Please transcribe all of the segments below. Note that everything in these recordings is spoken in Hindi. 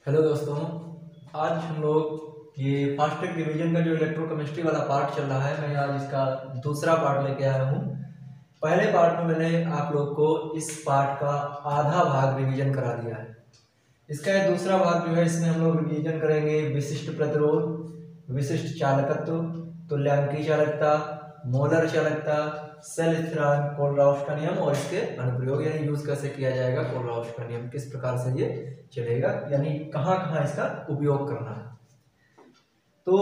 हेलो दोस्तों, आज हम लोग ये फास्टेक डिवीजन का जो इलेक्ट्रोकेमिस्ट्री वाला पार्ट चल रहा है, मैं आज इसका दूसरा पार्ट लेके आया हूँ। पहले पार्ट में मैंने आप लोग को इस पार्ट का आधा भाग रिवीजन करा दिया है। इसका ये दूसरा भाग जो है, इसमें हम लोग रिवीजन करेंगे विशिष्ट प्रतिरोध, विशिष्ट चालकत्व, तुल्यांकीय चालकता, मोलर चालकता, सेल स्थिरांक, कोलराउस का नियम और इसके अनुप्रयोग, यानी यूज कैसे किया जाएगा कोलराउस का नियम, किस प्रकार से ये चलेगा, यानी कहाँ कहाँ इसका उपयोग करना है। तो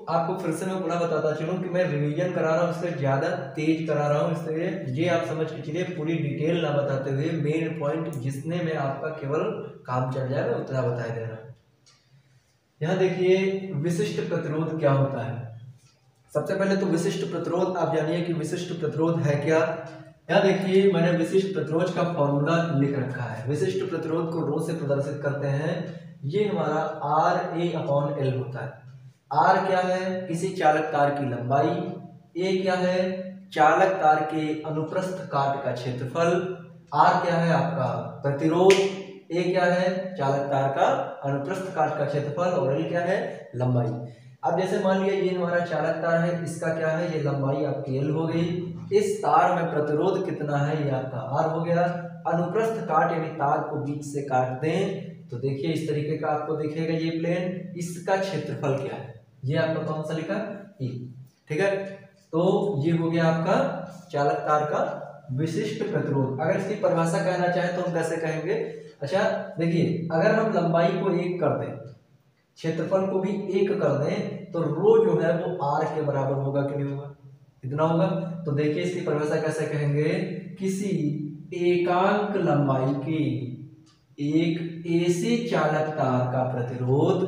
आपको फिर से मैं पुनः बताता चलूं कि मैं रिवीजन करा रहा हूँ, इससे ज्यादा तेज करा रहा हूँ, इसलिए ये आप समझ के चलिए, पूरी डिटेल ना बताते हुए मेन पॉइंट जिसने में आपका केवल काम चल जाएगा उतना बता दे रहा हूँ। यहाँ देखिए विशिष्ट प्रतिरोध क्या होता है। सबसे पहले तो विशिष्ट प्रतिरोध आप जानिए कि विशिष्ट प्रतिरोध है क्या। यहाँ देखिए मैंने विशिष्ट प्रतिरोध का फॉर्मूला लिख रखा है। विशिष्ट प्रतिरोध को रो से प्रदर्शित करते हैं। ये हमारा RA/L होता है। R क्या है? किसी चालक तार की लंबाई। A क्या है? चालक तार के अनुप्रस्थ काट का क्षेत्रफल। R क्या है? आपका प्रतिरोध। A क्या है? चालक तार का अनुप्रस्थ काट का क्षेत्रफल और L क्या है? लंबाई। अब जैसे मान लिया ये हमारा चालक तार है, इसका क्या है? ये लंबाई आपकी L हो गई। इस तार में प्रतिरोध कितना है? ये आपका R हो गया। अनुप्रस्थ काट यानी तार को बीच से काट दें तो देखिए इस तरीके का आपको दिखेगा ये प्लेन। इसका क्षेत्रफल क्या है? ये आपका कौन सा लिखा? E। ठीक है, तो ये हो गया आपका चालक तार का विशिष्ट प्रतिरोध। अगर इसकी परिभाषा कहना चाहे तो हम कैसे कहेंगे? अच्छा देखिए, अगर हम लंबाई को 1 कर दें, क्षेत्रफल को भी 1 कर दें, तो रो जो है वो R के बराबर होगा कि नहीं होगा? इतना होगा। तो देखिए इसकी परिभाषा कैसे कहेंगे? किसी एकांक लंबाई की एक ऐसी चालक तार का प्रतिरोध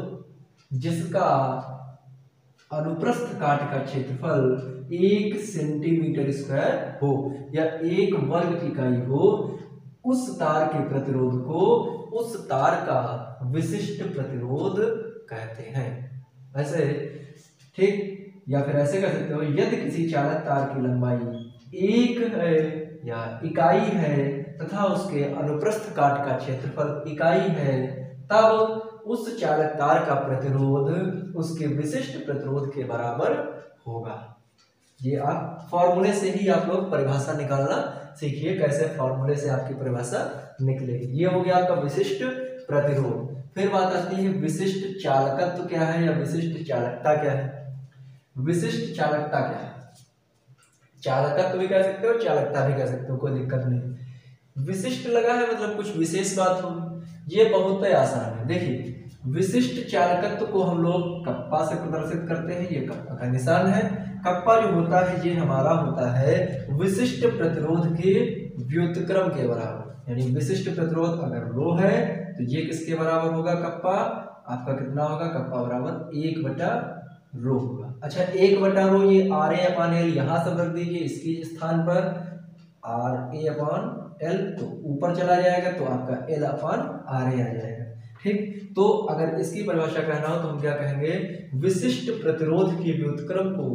जिसका अनुप्रस्थ काट का क्षेत्रफल 1 सेंटीमीटर स्क्वायर हो या 1 वर्ग इकाई हो, उस तार के प्रतिरोध को उस तार का विशिष्ट प्रतिरोध कहते हैं। ऐसे ठीक, या फिर ऐसे कह सकते हो, यदि किसी चालक तार की लंबाई 1 है या इकाई है तथा उसके अनुप्रस्थ काट का क्षेत्रफल इकाई है, तब उस चालक तार का प्रतिरोध उसके विशिष्ट प्रतिरोध के बराबर होगा। ये आप फॉर्मूले से ही आप लोग परिभाषा निकालना सीखिए, कैसे फॉर्मूले से आपकी परिभाषा निकलेगी। ये हो गया आपका विशिष्ट प्रतिरोध। फिर बात आती है विशिष्ट चालकत्व क्या है या विशिष्ट चालकता क्या है। विशिष्ट चालकता क्या है? चालकत्व भी कह सकते हो, चालकता भी कह सकते हो, कोई दिक्कत नहीं। विशिष्ट लगा है मतलब कुछ विशेष बात होगी, ये बहुत ही आसान है। देखिए विशिष्ट चालकत्व को हम लोग कप्पा से प्रदर्शित करते हैं। ये कप्पा का निशान है। कप्पा जो होता है ये हमारा होता है विशिष्ट प्रतिरोध के व्युत्क्रम के बराबर, यानी विशिष्ट प्रतिरोध अगर रो है तो ये किसके बराबर होगा? कप्पा आपका कितना होगा? कप्पा बराबर 1/रो होगा। अच्छा 1/रो, ये RA/L यहां सब रख दीजिए इसके स्थान पर। RA/L तो ऊपर चला जाएगा तो आपका L/RA आ जाएगा। ठीक, तो अगर इसकी परिभाषा कहना हो तो हम क्या कहेंगे? विशिष्ट प्रतिरोध के व्युत्क्रम को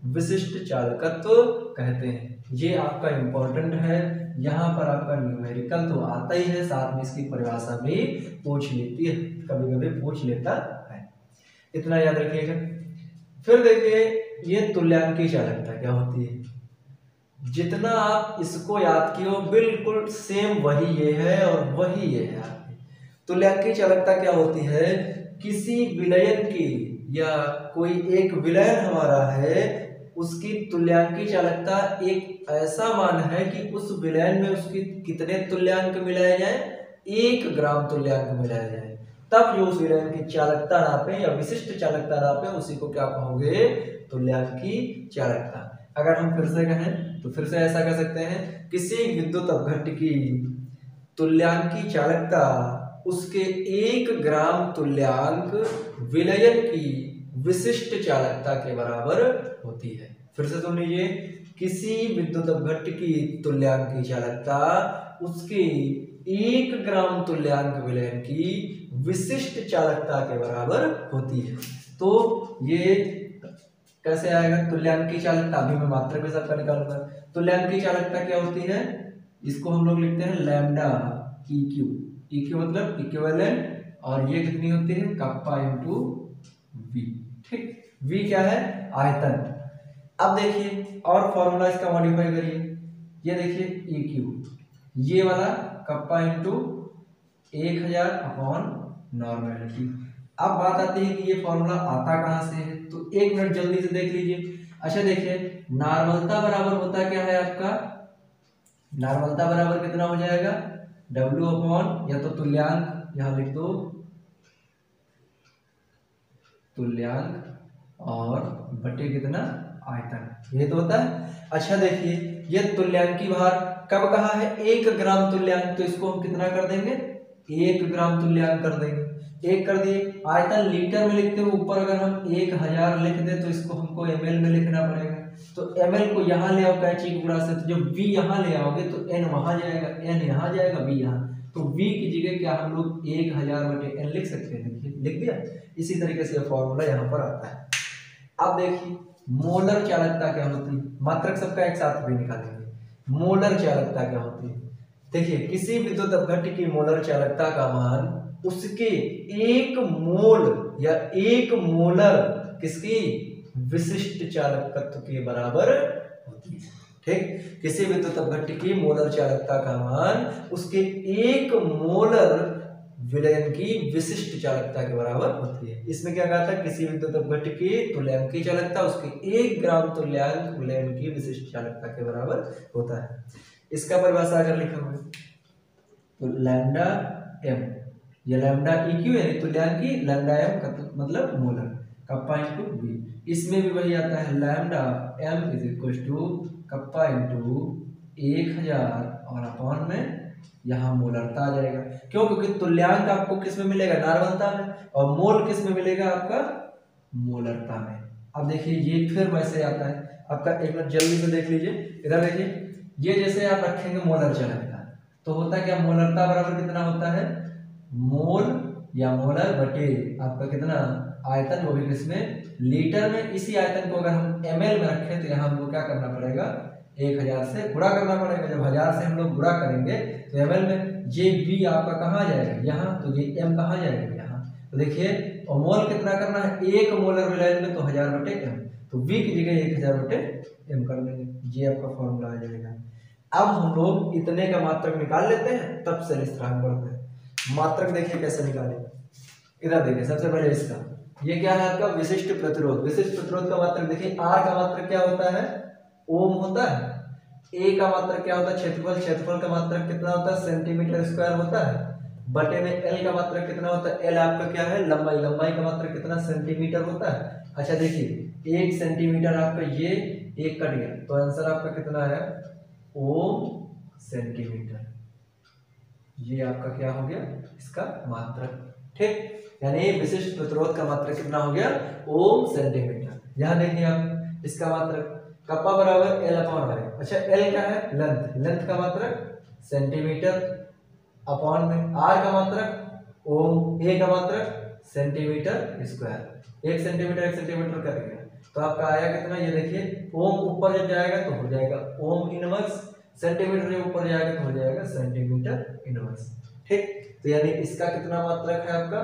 विशिष्ट चालकत्व कहते हैं। ये आपका इंपॉर्टेंट है, यहाँ पर आपका न्यूमेरिकल तो आता ही है, साथ में इसकी परिभाषा भी पूछ लेती है, कभी कभी पूछ लेता है, इतना याद रखिएगा। फिर देखिए ये तुल्यांकीय चालकता क्या होती है। जितना आप इसको याद किए हो बिल्कुल सेम वही ये है और वही ये है आपकी। तुल्यांकीय चालकता क्या होती है? किसी विलयन की या कोई एक विलयन हमारा है, उसकी तुल्यांकीय चालकता एक ऐसा मान है कि उस विलयन में उसकी कितने तुल्यांक मिलाए जाए? 1 ग्राम तुल्यांक मिलाया जाए, तब जो उस विलयन की चालकता नापे या विशिष्ट चालकता नापे उसी को क्या कहोगे? तुल्यांकीय चालकता। अगर हम फिर से कहें तो फिर से ऐसा कह सकते हैं, किसी विद्युत अपघट्ट की तुल्यांकीय चालकता उसके 1 ग्राम तुल्यांक विलयन की विशिष्ट चालकता के बराबर होती है। फिर से सुन लीजिए, किसी विद्युत अपघट्ट की तुल्यांकीय चालकता उसके 1 ग्राम तुल्यांक विलयन की विशिष्ट चालकता के बराबर होती है। तो ये कैसे आएगा? तुल्यांकीय चालकता अभी मैं मात्रक भी सबका निकालूंगा। तुल्यांकीय चालकता क्या होती है? इसको हम लोग लिखते हैं लैम्डा की क्यू। EQ मतलब इक्विवेलेंट, और ये कितनी होती है कप्पा इंटू V। ठीक, V क्या है आयतन। अब देखिए और फॉर्मूला इसका मॉडिफाई करिए, ये देखिए EQ ये वाला कप्पा इंटू 1000 अपॉन नॉर्मेलिटी। अब बात आती है कि ये फॉर्मूला आता कहाँ से है, तो एक मिनट जल्दी से देख लीजिए। अच्छा देखिए नॉर्मलता बराबर होता क्या है आपका, नॉर्मलता बराबर कितना हो जाएगा W अपॉन, या तो तुल्यांक यहाँ लिख दो, तुल्यांक और बटे कितना आयतन, ये तो होता है। अच्छा देखिए ये तुल्यांकी भार कब कहा है 1 ग्राम तुल्यांक, तो इसको हम कितना कर देंगे 1 ग्राम तुल्यांक कर देंगे, 1 कर दिए। आयतन लीटर में लिखते हुए ऊपर अगर हम 1000 लिख दे तो इसको हमको ml में लिखना पड़ेगा, तो ml को यहाँ ले आओ कैंची की गुणा से, तो जब v यहाँ ले आओगे तो n वहां जाएगा, n यहाँ जाएगा, v यहाँ, तो v की जगह क्या हम लोग 1000 बटे n लिख सकते हैं। देखिए लिख दिया। इसी तरीके से फॉर्मूला यहाँ पर आता है। अब देखिए मोलर चालकता क्या होती है, मात्रक सबका एक साथ भी निकालेंगे। मोलर चालकता क्या होती है, देखिए किसी विद्युत अपघट्य की मोलर चालकता का मान उसके 1 मोल या 1 मोलर किसकी विशिष्ट चालकत्व के बराबर होती है। ठीक, किसी विद्युत अपघट्य की मोलर चालकता का मान उसके 1 मोलर विलयन की विशिष्ट चालकता के बराबर होती है। इसमें क्या कहा था, किसी विद्युत अपघट्य की तुल्यांकी चालकता उसके 1 ग्राम तुल्यांक विलयन की विशिष्ट चालकता के बराबर होता है। इसका परिभाषा अगर लिखा हुआ तो लैम्डा m, ये लैम्डा EQ यानी तुल्यांकी, लैम्डा m का मतलब मोलर, कप्पा इंटू V। इसमें भी वही आता है lambda m is equal to kappa into 1000 और अपॉन में यहाँ मोलरता आ जाएगा। क्यों, क्योंकि तुल्यांक आपको किस में मिलेगा नॉर्मलता में, और मोल किस में मिलेगा आपका मोलरता में। अब देखिए ये फिर वैसे आता है आपका, एक मिनट जल्दी से देख लीजिए, इधर देखिए ये जैसे आप रखेंगे मोलर चालकता, तो होता क्या मोलरता बराबर कितना होता है मोल या मोलर बटे आपका कितना आयतन, वो भी किसमें लीटर में। इसी आयतन को अगर हम ml में रखें तो यहाँ हमको क्या करना पड़ेगा 1000 से गुणा करना पड़ेगा। जब 1000 से हम लोग गुणा करेंगे तो ml में ये v आपका कहाँ जाएगा यहाँ, तो ये m कहाँ जाएगा यहाँ। तो देखिए और मोल कितना करना है 1 मोलर विलयन में, तो 1000 बटे m, तो v की जगह 1000 बटे m कर देंगे, ये आपका फॉर्मूला आ जाएगा। अब हम लोग इतने का मात्रक निकाल लेते हैं, तब से स्थिरांक बढ़ते हैं। मात्रक देखिए कैसे निकाले, इधर देखिए सबसे पहले इसका, ये क्या है आपका विशिष्ट प्रतिरोध। विशिष्ट प्रतिरोध का मात्रक देखिए R का मात्रक क्या होता है ओम होता है, A का मात्रक क्या होता है क्षेत्रफल, क्षेत्रफल का मात्रक कितना होता है सेंटीमीटर स्क्वायर होता है, बटे में L का मात्रक कितना होता है, L आपका क्या है लंबाई, लंबाई का मात्रक कितना सेंटीमीटर होता है। अच्छा देखिए 1 सेंटीमीटर आपका ये 1 कट गया, तो आंसर आपका कितना है ओम सेंटीमीटर, ये आपका क्या हो गया इसका मात्रक। ठीक, यानी विशिष्ट प्रतिरोध का मात्रक कितना हो गया ओम सेंटीमीटर। यहां देखिए आप इसका मात्रक कप्पा बराबर L अपॉन R। अच्छा L का है लेंथ, लेंथ का मात्रक सेंटीमीटर अपॉन में, R का मात्रक ओम, A का मात्रक सेंटीमीटर स्क्वायर। 1 सेंटीमीटर 1 सेंटीमीटर कर गया, तो आपका आया कितना, ये देखिए ओम ऊपर जब जाएगा तो हो जाएगा ओम इनवर्स, सेंटीमीटर जब ऊपर जाएगा तो हो जाएगा सेंटीमीटर इनवर्स। ठीक, तो यानी इसका कितना मात्रक है आपका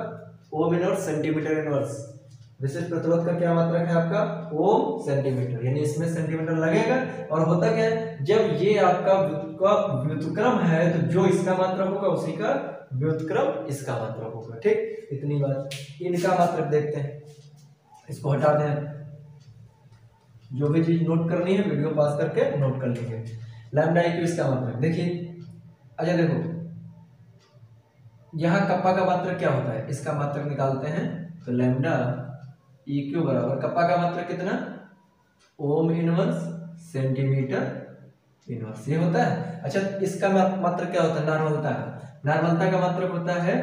ओम इनवर्स सेंटीमीटर इनवर्स। विशिष्ट प्रतिरोध का क्या मात्रक है आपका ओम सेंटीमीटर, यानी इसमें सेंटीमीटर लगेगा। और होता क्या है जब ये आपका व्युत्क्रम है तो जो इसका मात्रक होगा उसी का व्युत्क्रम इसका मात्रक होगा। ठीक, इतनी बात। इनका मात्रक देखते हैं, इसको हटा दें, जो भी चीज नोट करनी है वीडियो पास करके नोट कर लीजिए। लैम्डा इक्यू इसका मात्रक देखिए। अच्छा देखो यहाँ कप्पा का मात्रक क्या होता है, इसका मात्रक निकालते हैं, तो लैम्डा इक्यू बराबर कप्पा का मात्रक कितना ओम इनवर्स सेंटीमीटर इनवर्स, ये होता है। अच्छा इसका मात्रक क्या होता है नॉर्मलता का, नॉर्मलता का मात्रक होता है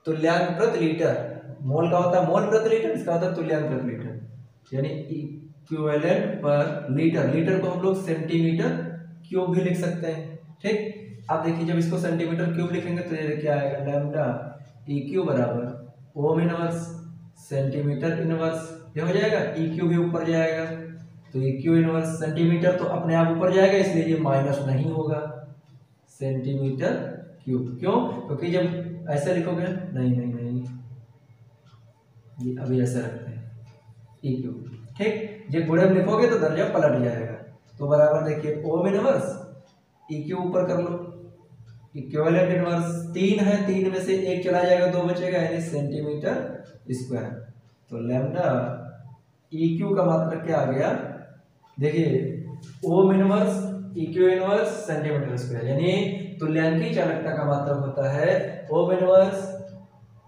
तुल्यांक प्रति लीटर, मोल का होता है मोल प्रति लीटर, इसका होता है तुल्यांक प्रति लीटर, यानी इक्विवेलेंट पर लीटर। लीटर को हम लोग सेंटीमीटर क्यूब भी लिख सकते हैं। ठीक, अब देखिए जब इसको सेंटीमीटर क्यूब लिखेंगे तो ये क्या आएगा लैम्डा EQ बराबर ओम इनवर्स सेंटीमीटर इनवर्स, ये हो जाएगा। EQ भी ऊपर जाएगा तो EQ इनवर्स सेंटीमीटर तो अपने आप ऊपर जाएगा, इसलिए ये माइनस नहीं होगा सेंटीमीटर क्यूब। क्यों? क्योंकि जब ऐसे लिखोगे, नहीं नहीं नहीं, ये अभी ऐसे रखते हैं ई क्यूब, ठीक। जब गुणे में लिखोगे तो दर्जा पलट जाएगा। तो बराबर देखिए ओ में इनवर्स ई क्यूब ऊपर कर लो, इक्विवेलेंट इनवर्स 3 है, 3 में से 1 चला जाएगा, 2 बचेगा, यानी सेंटीमीटर स्क्वायर। तो लैम्डा ई क्यू का मात्रक क्या आ गया, देखिए ohm inverse EQ inverse centimetre square, यानी तुल्यांकी चालकता का मात्रक होता है ओम इनवर्स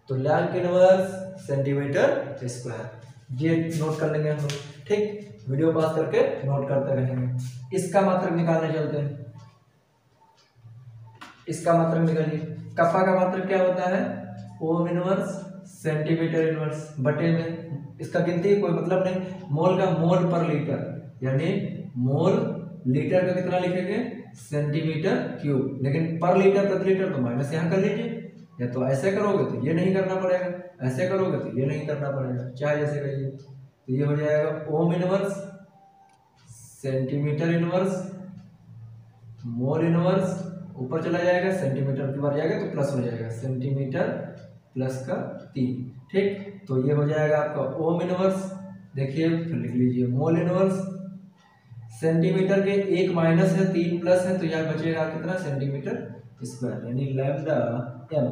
तुल्यांक इनवर्स सेंटीमीटर स्क्वायर। ये नोट कर लेंगे हम लोग, ठीक। वीडियो पास करके नोट करते रहेंगे। इसका मात्रक निकालने चलते हैं। इसका मात्रक निकालिए। कप्पा का मात्रक क्या होता है, ओम इनवर्स सेंटीमीटर इनवर्स बटे में, इसका गिनती कोई मतलब नहीं, मोल का मोल पर लीटर, यानी मोल लीटर का कितना लिखेंगे, सेंटीमीटर क्यूब, लेकिन पर लीटर प्रति लीटर तो माइनस यहाँ कर लीजिए, या तो ऐसे करोगे तो ये नहीं करना पड़ेगा, ऐसे करोगे तो ये नहीं करना पड़ेगा, चाहे जैसे करिए। तो ये हो जाएगा ohm inverse centimetre inverse mole inverse, ऊपर चला जाएगा सेंटीमीटर की बार जाएगा तो प्लस हो जाएगा, सेंटीमीटर प्लस का 3, ठीक। तो ये हो जाएगा आपका ओम इनवर्स, देखिए फिर लिख लीजिए मोल इनवर्स, सेंटीमीटर के 1 माइनस है 3 प्लस है, तो यहाँ बचेगा कितना, सेंटीमीटर स्क्वायर, यानी lambda m,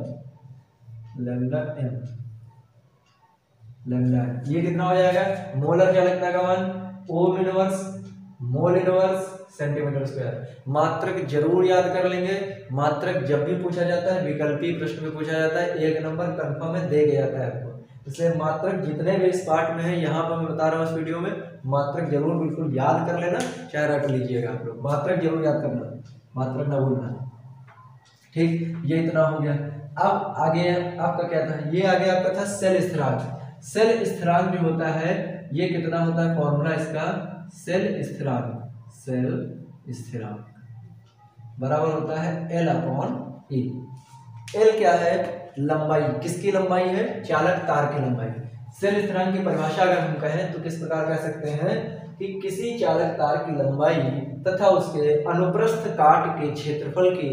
lambda m, lambda ये कितना हो जाएगा, मोलर चालकता का मान ohm inverse mole inverse centimetre square. मात्रक जरूर याद कर लेंगे, मात्रक जब भी पूछा जाता है, विकल्पीय प्रश्न में पूछा जाता है, 1 नंबर कंफर्म में दे गया जाता है आपको। इसलिए मात्रक जितने भी इस पार्ट में है, यहाँ पर मैं बता रहा हूँ इस वीडियो में, मात्रक जरूर बिल्कुल याद कर लेना, चाहे रख लीजिएगा आप लोग, मात्रक जरूर याद करना, मात्रक ना भूलना, ठीक। ये इतना हो गया। अब आगे आपका क्या था, ये आगे आपका था सेल स्थिरांक। सेल स्थिरांक जो होता है ये कितना होता है, फॉर्मूला इसका सेल स्थिरांक, सेल स्थिरांक बराबर होता है L/E। L क्या है, लंबाई, किसकी लंबाई है, चालक तार की लंबाई। सेल स्थिरांक की परिभाषा अगर हम कहें तो किस प्रकार कह सकते हैं कि किसी चालक तार की लंबाई तथा उसके अनुप्रस्थ काट के क्षेत्रफल के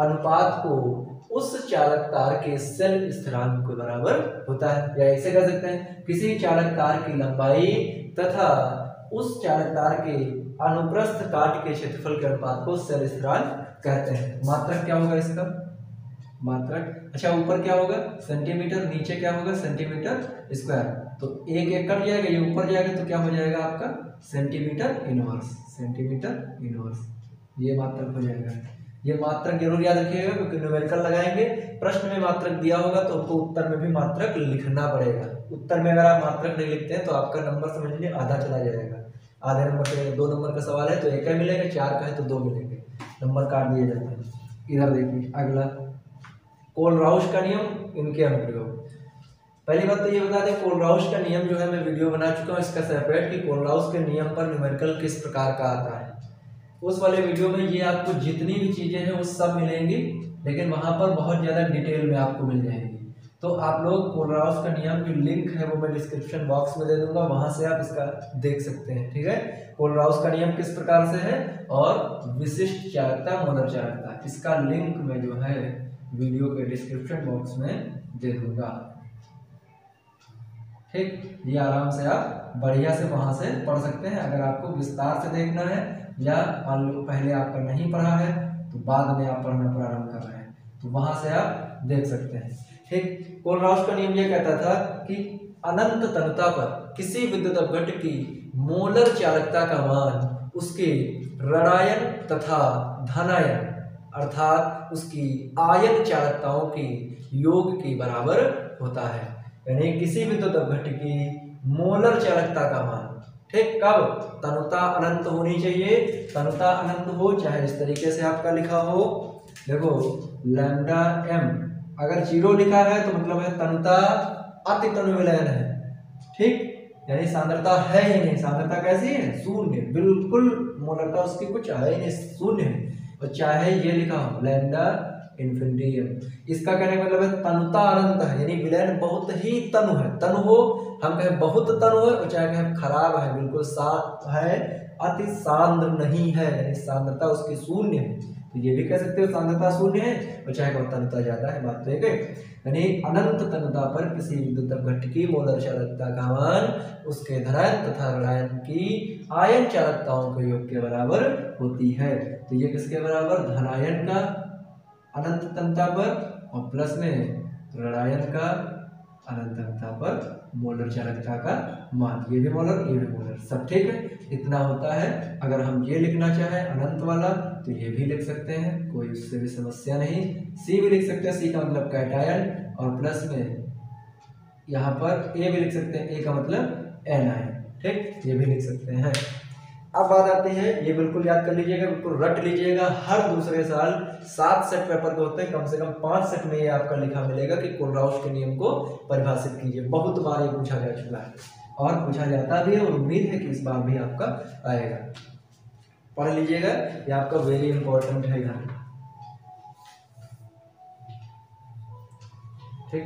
अनुपात को उस चालक तार के सेल स्थिरांक के बराबर होता है। या ऐसे कह सकते हैं, किसी चालक तार की लंबाई तथा उस चालक तार के अनुप्रस्थ काट के क्षेत्रफल के अनुपात को सेल स्थिरांक कहते हैं। मात्रक क्या होगा इसका, मात्रक, अच्छा ऊपर क्या होगा सेंटीमीटर, नीचे क्या होगा सेंटीमीटर स्क्वायर, तो एक एक कट जाएगा, ये ऊपर जाएगा तो क्या हो जाएगा आपका सेंटीमीटर इनवर्स, सेंटीमीटर इनवर्स, ये मात्रक हो जाएगा। ये मात्रक जरूर याद रखिएगा, क्योंकि न्यूमेरिकल लगाएंगे, प्रश्न में मात्रक दिया होगा तो आपको उत्तर में भी मात्रक लिखना पड़ेगा। उत्तर में अगर आप मात्रक नहीं लिखते हैं तो आपका नंबर समझ लीजिए आधा चला जाएगा। आधे नंबर से 2 नंबर का सवाल है तो 1 मिलेगा, 4 का है तो 2 मिलेंगे, नंबर काट दिए जाते हैं। इधर देखिए अगला कोलराउश का नियम, इनके अनुप्रयोग। पहली बात तो ये बता दें, कोलराउश का नियम जो है मैं वीडियो बना चुका हूँ इसका सेपरेट, कि कोलराउश के नियम पर न्यूमेरिकल किस प्रकार का आता है। उस वाले वीडियो में ये आपको जितनी भी चीजें हैं वो सब मिलेंगी, लेकिन वहां पर बहुत ज्यादा डिटेल में आपको मिल जाएंगी। तो आप लोग कोलराउश का नियम जो लिंक है वो मैं डिस्क्रिप्शन बॉक्स में दे दूंगा, वहां से आप इसका देख सकते हैं, ठीक है। कोलराउश का नियम किस प्रकार से है और विशिष्ट चालकता मोलर चालकता, इसका लिंक मैं जो है वीडियो के डिस्क्रिप्शन बॉक्स में दे दूंगा, ठीक। ये आराम से आप बढ़िया से वहां से पढ़ सकते हैं। अगर आपको विस्तार से देखना है या मान लो पहले आपका नहीं पढ़ा है तो बाद में आप पढ़ना प्रारंभ कर रहे हैं तो वहां से आप देख सकते हैं, ठीक। कोलराउश का नियम ये कहता था कि अनंत तनुता पर किसी विद्युत अपघट्ट की मोलर चालकता का मान उसके ऋणायन तथा धनायन अर्थात उसकी आयन चालकताओं के योग के बराबर होता है। यानी किसी विद्युत अपघट्ट की मोलर चालकता का मान, ठीक, कब, तनुता अनंत होनी चाहिए, तनुता अनंत हो, चाहे इस तरीके से आपका लिखा हो, देखो लैम्डा एम अगर 0 लिखा है तो मतलब है तनुता अति तनु विलयन है, ठीक, यानी सांद्रता है ही नहीं, सांद्रता कैसी है, शून्य, बिल्कुल मोलरता उसकी कुछ है ही नहीं, शून्य है। और चाहे ये लिखा हो लैम्डा इन्फिनिटी एम, इसका कहने का मतलब है तनुता अनंत है, यानी विलयन बहुत ही तनु है, तनु हो, हम कहें बहुत तनु है, और चाहे कहें खराब है, बिल्कुल है, अति सांद्र नहीं है, यानी सांद्रता उसकी शून्य है, तो ये भी कह सकते हो सांद्रता शून्य है और चाहे कौन तन्यता ज्यादा है, बात तो एक है। यानी अनंत तन्यता पर किसी विद्युत अपघट्य की मोलर चालकता का मान उसके धनायन तथा ऋणायन की आयन चालकताओं के योग के बराबर होती है। तो ये किसके बराबर, धनायन का अनंत तन्यता पर और प्लस में ऋणायन का अनंत तन्यता पर मोलर चालकता का मान, ये भी मोलर ये भी मोलर, सब ठीक है। इतना होता है। अगर हम ये लिखना चाहें अनंत वाला तो ये भी लिख सकते हैं, कोई उससे भी समस्या नहीं। सी भी लिख सकते हैं, सी का मतलब कैटायन और प्लस में यहाँ पर ए भी लिख सकते हैं, ए का मतलब एनायन, ठीक, ये भी लिख सकते हैं। अब बात आती है, ये बिल्कुल याद कर लीजिएगा, बिल्कुल रट लीजिएगा, हर दूसरे साल 7 सेट पेपर के होते हैं, कम से कम 5 सेट में ये आपका लिखा मिलेगा कि कोलराउस के नियम को परिभाषित कीजिए। बहुत बार ये पूछा जा चुका है और पूछा जाता भी है और उम्मीद है कि इस बार भी आपका आएगा। पढ़ लीजिएगा, ये आपका वेरी इंपॉर्टेंट है यहाँ, ठीक।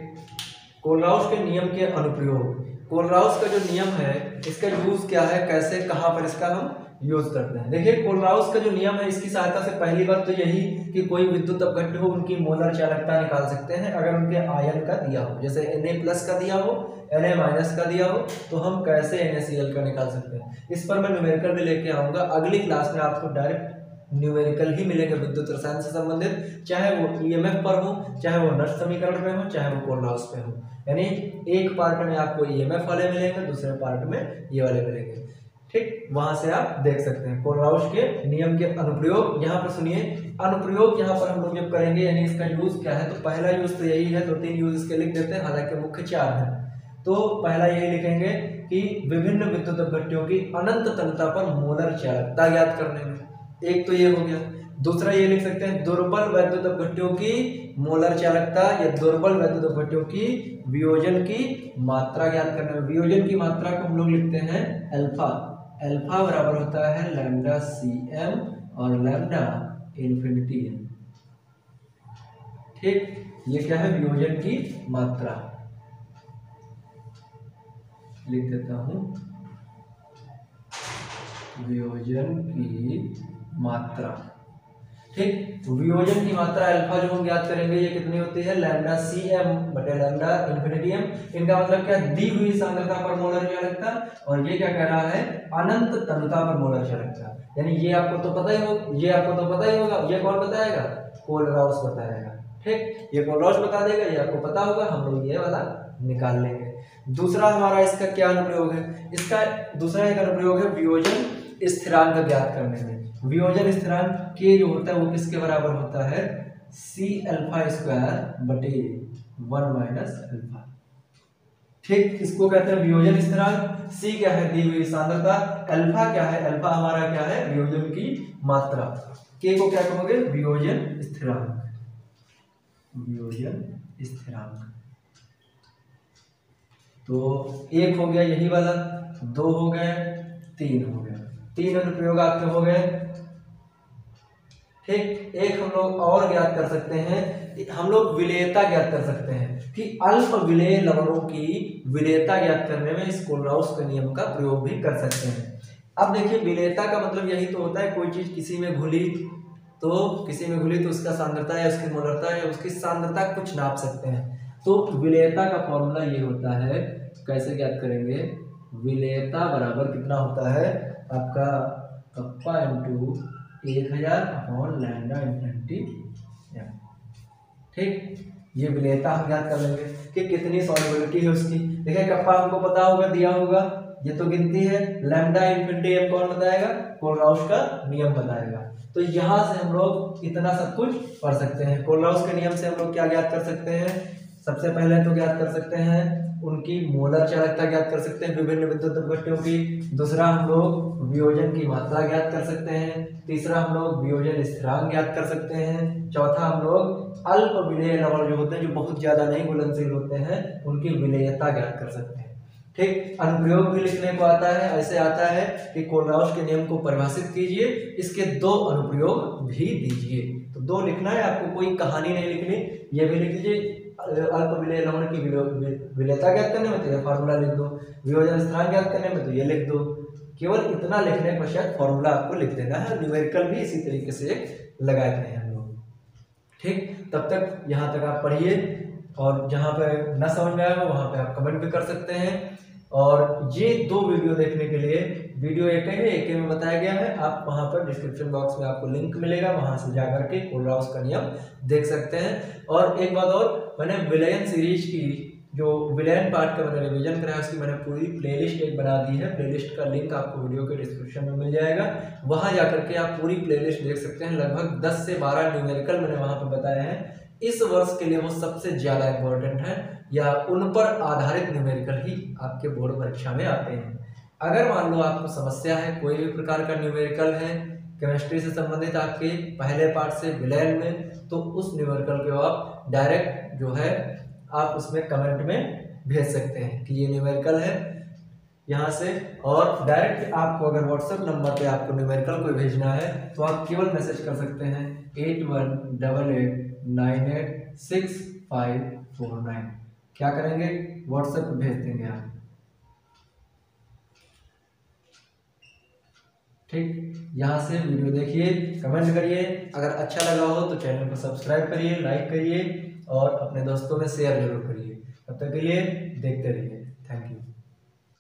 कोलराउस के नियम के अनुप्रयोग, कोलराउस का जो नियम है इसका यूज क्या है, कैसे कहाँ पर इसका हम यूज करते हैं। देखिए कोलराउस का जो नियम है इसकी सहायता से पहली बात तो यही कि कोई विद्युत अपघट्य हो उनकी मोलर चालकता निकाल सकते हैं अगर उनके आयन का दिया हो, जैसे Na+ का दिया हो, Na- का दिया हो, तो हम कैसे NaCl का निकाल सकते हैं। इस पर मैं न्यूमेरिकल भी लेके आऊंगा अगली क्लास में, आपको डायरेक्ट न्यूमेरिकल ही मिलेंगे विद्युत रसायन से संबंधित, चाहे वो EMF पर हो, चाहे वो नष्ट समीकरण में हो, चाहे वो कोलराउस पे हो। यानी एक पार्ट में आपको EMF वाले मिलेंगे, दूसरे पार्ट में ये वाले मिलेंगे, ठीक। वहां से आप देख सकते हैं कोलराउस के नियम के अनुप्रयोग। यहाँ पर सुनिए, अनुप्रयोग यहाँ पर हम लोग जब करेंगे यानी इसका यूज क्या है, तो पहला यूज तो यही है, 2-3 यूज इसके लिख देते हैं, हालांकि मुख्य 4 है। तो पहला यही लिखेंगे कि विभिन्न विद्युत अपघट्यों की अनंत तन्यता पर मोलर चालकता ज्ञात करने में, एक तो ये हो गया। दूसरा ये लिख सकते हैं दुर्बल वैद्युत अपघट्यों की मोलर चालकता या दुर्बल वैद्युत अपघट्यों की वियोजन की मात्रा ज्ञात करने में। वियोजन की मात्रा को हम लोग लिखते हैं अल्फा, अल्फा बराबर होता है लैम्डा Cm और लैम्डा इन्फिनिटी m, ठीक। ये क्या है, वियोजन की मात्रा, लिख देता हूं वियोजन की मात्रा, ठीक। वियोजन की मात्रा अल्फा जो हम ज्ञात करेंगे ये कितनी होती है, लैम्डा Cm बटे लैम्डा इन्फिनिटी m। इनका मतलब क्या, दी हुई सांद्रता पर मोलर चालकता, और ये क्या कह रहा है, अनंत तन्यता पर मोलर चालकता। यानी ये आपको तो पता ही होगा, ये आपको तो पता ही होगा, ये कौन बताएगा, कोलराउस बताएगा, ठीक। ये कोलराउस बता देगा, ये आपको पता होगा, हम लोग ये वाला निकाल लेंगे। दूसरा हमारा इसका क्या अनुप्रयोग है, इसका दूसरा एक अनुप्रयोग है वियोजन स्थिरांक ज्ञात करने में। वियोजन स्थिरांक के जो होता है वो किसके बराबर होता है, C⁴ बटे 1 - अल्फा, ठीक। इसको कहते हैं वियोजन स्थिरांक। C क्या है, दी हुई सांद्रता, अल्फा क्या है, अल्फा हमारा क्या है, वियोजन की मात्रा, के को क्या कहोगे, वियोजन स्थिरांक, वियोजन स्थिरांक। तो एक हो गया यही वाला, 2 हो गए, 3 हो गए, 3 अनुप्रयोग आपके हो गए, ठीक। एक हम लोग और ज्ञात कर सकते हैं, हम लोग विलेयता ज्ञात कर सकते हैं कि अल्प विलेय लवणों की विलेयता ज्ञात करने में इस कोलराउस के नियम का प्रयोग भी कर सकते हैं। अब देखिए विलेयता का मतलब यही तो होता है, कोई चीज किसी में घुली तो उसका सांद्रता या उसकी मोलरता या उसकी सांद्रता कुछ नाप सकते हैं। तो विलेयता का फॉर्मूला ये होता है, कैसे ज्ञात करेंगे, विलेयता बराबर कितना होता है आपका, kappa into 1000 upon lambda infinity m, ठीक। ये विलेयता हम ज्ञात कर लेंगे कि कितनी सॉल्युबिलिटी है उसकी। देखिए कप्पा हमको पता होगा, दिया होगा, ये तो गिनती है, लैम्डा इन्फिनिटी m कौन बताएगा, कोलराउस का नियम बताएगा। तो यहाँ से हम लोग इतना सब कुछ पढ़ सकते हैं। कोलराउस के नियम से हम लोग क्या ज्ञात कर सकते हैं, सबसे पहले तो ज्ञात कर सकते हैं उनकी मोलर चालकता ज्ञात कर सकते हैं विभिन्न विद्युत अपघट्यों की। दूसरा हम लोग वियोजन की मात्रा ज्ञात कर सकते हैं। तीसरा हम लोग वियोजन स्थिरांक ज्ञात कर सकते हैं। चौथा हम लोग अल्प विलेय लवण जो होते हैं, जो बहुत ज्यादा नहीं घुलनशील होते हैं, उनकी विलेयता ज्ञात कर सकते हैं, ठीक। अनुप्रयोग भी लिखने को आता है, ऐसे आता है कि कोलराउस के नियम को परिभाषित कीजिए, इसके 2 अनुप्रयोग भी दीजिए। तो 2 लिखना है आपको, कोई कहानी नहीं लिखनी, ये भी लिख लीजिए। अल्प विलेय लवण की विलेयता ज्ञात करने में तो ये फार्मूला लिख दो, वियोजन स्थिरांक ज्ञात करने में तो ये लिख दो। केवल इतना लिखने के पश्चात फॉर्मूला आपको लिख देना है। न्यूमेरिकल भी इसी तरीके से लगाए हैं। ठीक, तब तक यहाँ तक आप पढ़िए और जहाँ पे न समझ में आया हो वहाँ पे आप कमेंट भी कर सकते हैं। और ये 2 वीडियो देखने के लिए, वीडियो एक है, एक में बताया गया है, आप वहाँ पर डिस्क्रिप्शन बॉक्स में आपको लिंक मिलेगा, वहाँ से जाकर के कोलराउस का नियम देख सकते हैं। और एक बात और, मैंने विलयन सीरीज की जो विलयन पार्ट का मैंने रिवीजन करा है उसकी मैंने पूरी प्लेलिस्ट एक बना दी है। प्लेलिस्ट का लिंक आपको वीडियो के डिस्क्रिप्शन में मिल जाएगा, वहाँ जाकर के आप पूरी प्लेलिस्ट देख सकते हैं। लगभग 10 से 12 न्यूमेरिकल मैंने वहाँ पर बताए हैं, इस वर्ष के लिए वो सबसे ज़्यादा इम्पोर्टेंट है या उन पर आधारित न्यूमेरिकल ही आपके बोर्ड परीक्षा में आते हैं। अगर मान लो आपको समस्या है, कोई भी प्रकार का न्यूमेरिकल है केमिस्ट्री से संबंधित आपके पहले पार्ट से विलयन में, तो उस न्यूमेरिकल को आप डायरेक्ट जो है आप उसमें कमेंट में भेज सकते हैं कि ये न्यूमेरिकल है यहाँ से। और डायरेक्ट आपको अगर व्हाट्सएप नंबर पे आपको न्यूमेरिकल को भेजना है तो आप केवल मैसेज कर सकते हैं 8188986549। क्या करेंगे, व्हाट्सएप पे भेज देंगे आप। ठीक, यहाँ से वीडियो देखिए, कमेंट करिए, अगर अच्छा लगा हो तो चैनल को सब्सक्राइब करिए, लाइक करिए और अपने दोस्तों में शेयर जरूर करिए। तब तक के लिए देखते रहिए। Thank you.